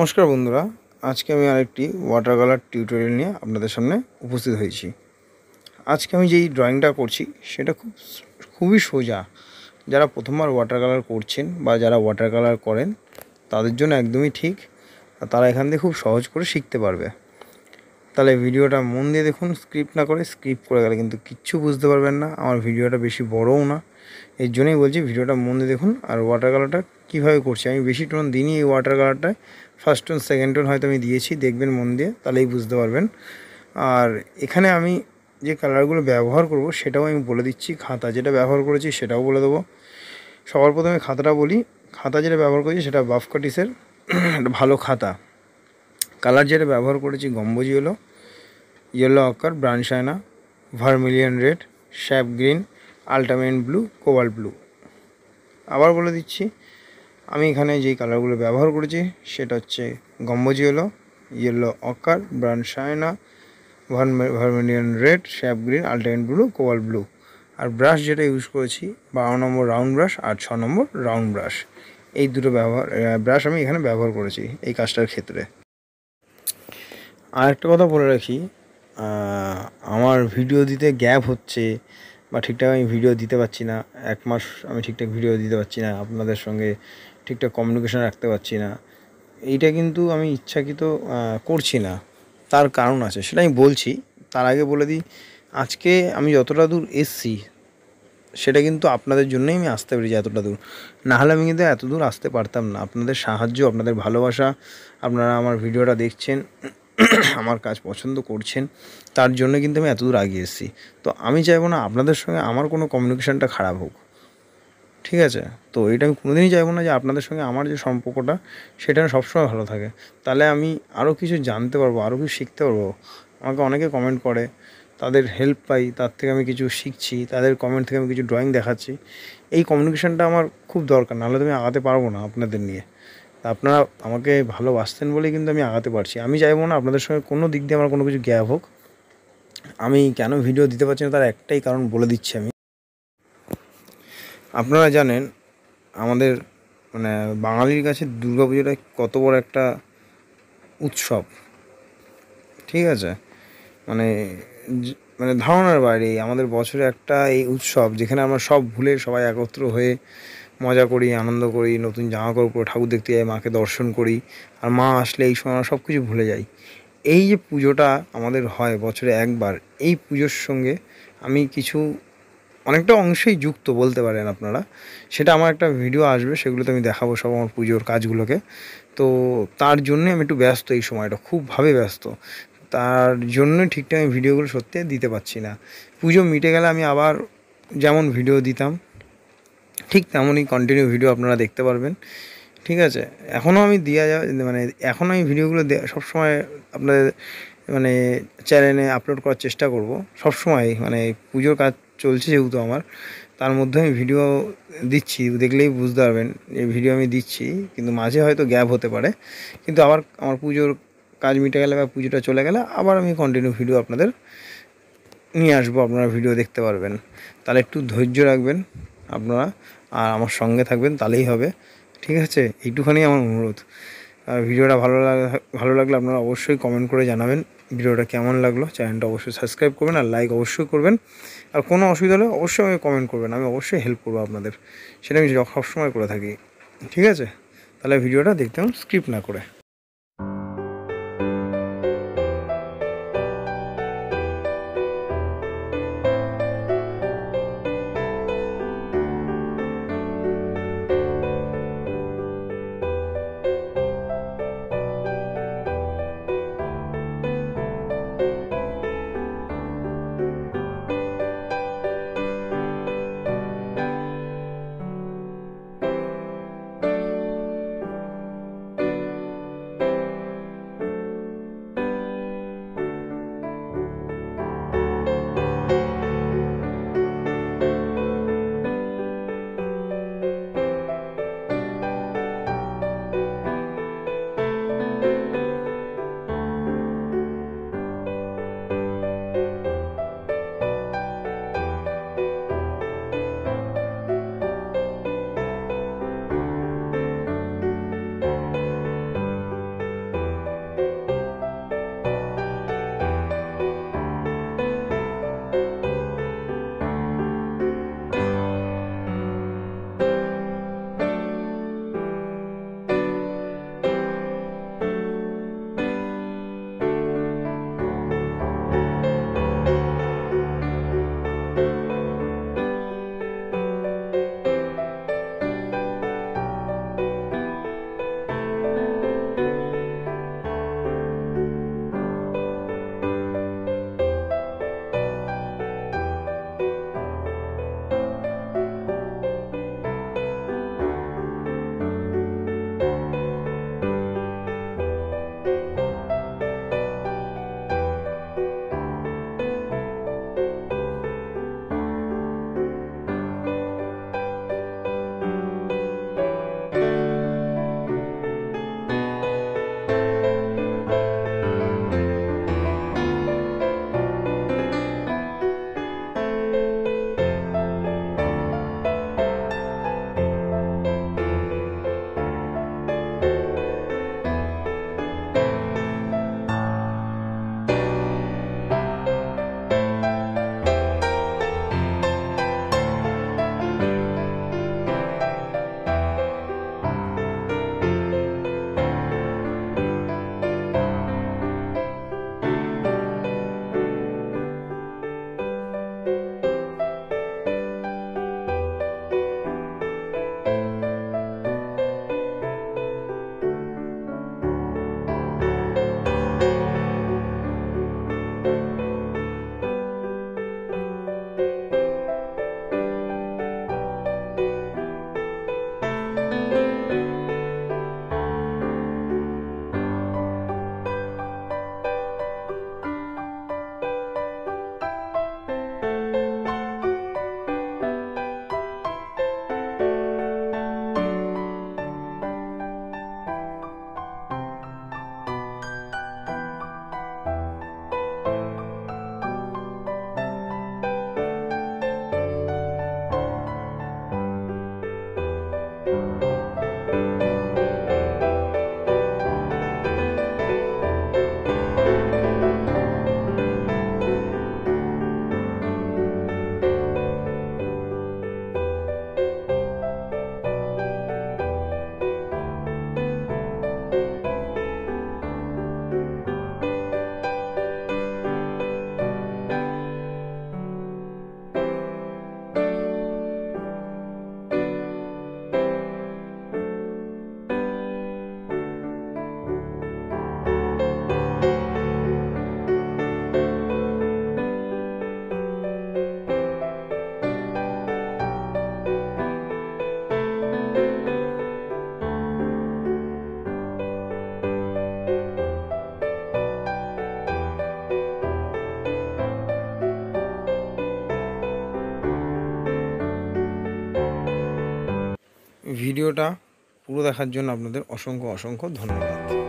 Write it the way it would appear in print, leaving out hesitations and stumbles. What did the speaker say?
নমস্কার বন্ধুরা, আজকে আমি আরেকটি ওয়াটার কালার টিউটোরিয়াল নিয়ে আপনাদের সামনে উপস্থিত হয়েছি। আজকে আমি যেই ড্রয়িংটা করছি সেটা খুবই সোজা। যারা প্রথমবার ওয়াটার কালার করছেন বা যারা ওয়াটার কালার করেন তাদের জন্য একদমই ঠিক, আর তারা এখান থেকে খুব সহজ করে শিখতে পারবে। তাহলে ভিডিওটা মন দিয়ে দেখুন, স্ক্রিপ্ট না করে। স্ক্রিপ্ট করে গেলে কিন্তু কিচ্ছু বুঝতে পারবেন না। আমার ভিডিওটা বেশি বড়ও না, এর জন্যই বলছি ভিডিওটা মন দিয়ে দেখুন। আর ওয়াটার কালারটা কীভাবে করছি, আমি বেশি টোন দিইনি এই ওয়াটার কালারটায়। ফার্স্ট টোন সেকেন্ড টোন হয়তো আমি দিয়েছি, দেখবেন মন দিয়ে, তাহলেই বুঝতে পারবেন। আর এখানে আমি যে কালারগুলো ব্যবহার করব সেটাও আমি বলে দিচ্ছি। খাতা যেটা ব্যবহার করেছি সেটাও বলে দেবো। সবার প্রথমে খাতাটা বলি। খাতা যেটা ব্যবহার করেছি সেটা বাফকাটিসের একটা ভালো খাতা। কালার যেটা ব্যবহার করেছি gamboge yellow ochre, brown sienna, vermilion red, sap green, ultramarine blue, cobalt blue. আবার বলে দিচ্ছি, আমি এখানে যেই কালারগুলো ব্যবহার করেছি সেটা হচ্ছে gamboge yellow ochre, brown sienna, vermilion red, sap green, ultramarine blue, cobalt blue. আর ব্রাশ যেটা ইউজ করেছি 12 নম্বর রাউন্ড ব্রাশ আর 6 নম্বর রাউন্ড ব্রাশ। এই দুটো ব্রাশ আমি এখানে ব্যবহার করেছি এই কাজটার ক্ষেত্রে। আর একটা কথা বলে রাখি, আমার ভিডিও দিতে গ্যাপ হচ্ছে বা ঠিকঠাক আমি ভিডিও দিতে পারছি না। 1 মাস আমি ঠিকঠাক ভিডিও দিতে পারছি না, আপনাদের সঙ্গে ঠিকঠাক কমিউনিকেশন রাখতে পারছি না। এইটা কিন্তু আমি ইচ্ছাকৃত করছি না, তার কারণ আছে, সেটা আমি বলছি। তার আগে বলে দিই, আজকে আমি যতটা দূর এসছি সেটা কিন্তু আপনাদের জন্যই আমি আসতে পেরেছি এতটা দূর। না হলে আমি কিন্তু এত দূর আসতে পারতাম না। আপনাদের সাহায্য, আপনাদের ভালোবাসা, আপনারা আমার ভিডিওটা দেখছেন, আমার কাজ পছন্দ করছেন, তার জন্য কিন্তু আমি এত দূর এগিয়ে এসেছি। তো আমি চাইবো না আপনাদের সঙ্গে আমার কোনো কমিউনিকেশানটা খারাপ হোক, ঠিক আছে? তো এটা আমি কোনোদিনই চাইবো না যে আপনাদের সঙ্গে আমার যে সম্পর্কটা সেটা সবসময় ভালো থাকে। তাহলে আমি আরও কিছু জানতে পারবো, আরও কিছু শিখতে পারবো। আমাকে অনেকে কমেন্ট করে, তাদের হেল্প পাই, তার থেকে আমি কিছু শিখছি, তাদের কমেন্ট থেকে আমি কিছু ড্রয়িং দেখাচ্ছি। এই কমিউনিকেশানটা আমার খুব দরকার, নাহলে তো আমি আগাতে পারবো না আপনাদের নিয়ে। আপনারা আমাকে ভালোবাসতেন বলেই কিন্তু আমি আগাতে পারছি। আমি চাইবো না আপনাদের সঙ্গে কোনো দিক দিয়ে আমার কোনো কিছু গ্যাপ হোক। আমি কেন ভিডিও দিতে পারছি না তার একটাই কারণ বলে দিচ্ছি আমি। আপনারা জানেন আমাদের বাঙালির কাছে দুর্গাপুজোটা কত বড় একটা উৎসব, ঠিক আছে? মানে ধারণার বাইরে আমাদের বছরে একটা এই উৎসব, যেখানে আমরা সব ভুলে সবাই একত্র হয়ে মজা করি, আনন্দ করি, নতুন জামা কাপড় পরে ঠাকুর দেখতে যাই, মাকে দর্শন করি। আর মা আসলে এই সময় আমরা সব কিছু ভুলে যাই। এই যে পুজোটা আমাদের হয় বছরে একবার, এই পুজোর সঙ্গে আমি অনেকটা অংশেই যুক্ত বলতে পারেন আপনারা। সেটা আমার একটা ভিডিও আসবে, সেগুলোতে আমি দেখাবো সব আমার পুজোর কাজগুলোকে। তো তার জন্যে আমি একটু ব্যস্ত, এই সময়টা খুবভাবে ব্যস্ত। তার জন্যই ঠিকঠাক আমি ভিডিওগুলো সত্যি দিতে পারছি না। পুজো মিটে গেলে আমি আবার যেমন ভিডিও দিতাম ঠিক তেমনই কন্টিনিউ ভিডিও আপনারা দেখতে পারবেন, ঠিক আছে? এখনও আমি এখনও আমি ভিডিওগুলো সবসময় আপনাদের চ্যানেলে আপলোড করার চেষ্টা করব সবসময়। পুজোর কাজ চলছে যেহেতু আমার, তার মধ্যে আমি ভিডিও দিচ্ছি, দেখলেই বুঝতে পারবেন এই ভিডিও আমি দিচ্ছি। কিন্তু মাঝে হয়তো গ্যাপ হতে পারে, কিন্তু আবার আমার পুজোর কাজ মিটে গেলে বা পুজোটা চলে গেলে আবার আমি কন্টিনিউ ভিডিও আপনাদের নিয়ে আসবো, আপনারা ভিডিও দেখতে পারবেন। তাহলে একটু ধৈর্য রাখবেন আপনারা, আর আমার সঙ্গে থাকবেন, তাহলেই হবে, ঠিক আছে? এইটুখানি আমার অনুরোধ। আর ভিডিওটা ভালো লাগলে আপনারা অবশ্যই কমেন্ট করে জানাবেন ভিডিওটা কেমন লাগলো। চ্যানেলটা অবশ্যই সাবস্ক্রাইব করবেন আর লাইক অবশ্যই করবেন। আর কোনো অসুবিধা হলে অবশ্যই আমাকে কমেন্ট করবেন, আমি অবশ্যই হেল্প করবো আপনাদের। সেটা আমি সবসময় করে থাকি, ঠিক আছে? তাহলে ভিডিওটা দেখতে হবে স্ক্রিপ্ট না করে। ভিডিওটা পুরো দেখার জন্য আপনাদের অসংখ্য অসংখ্য ধন্যবাদ।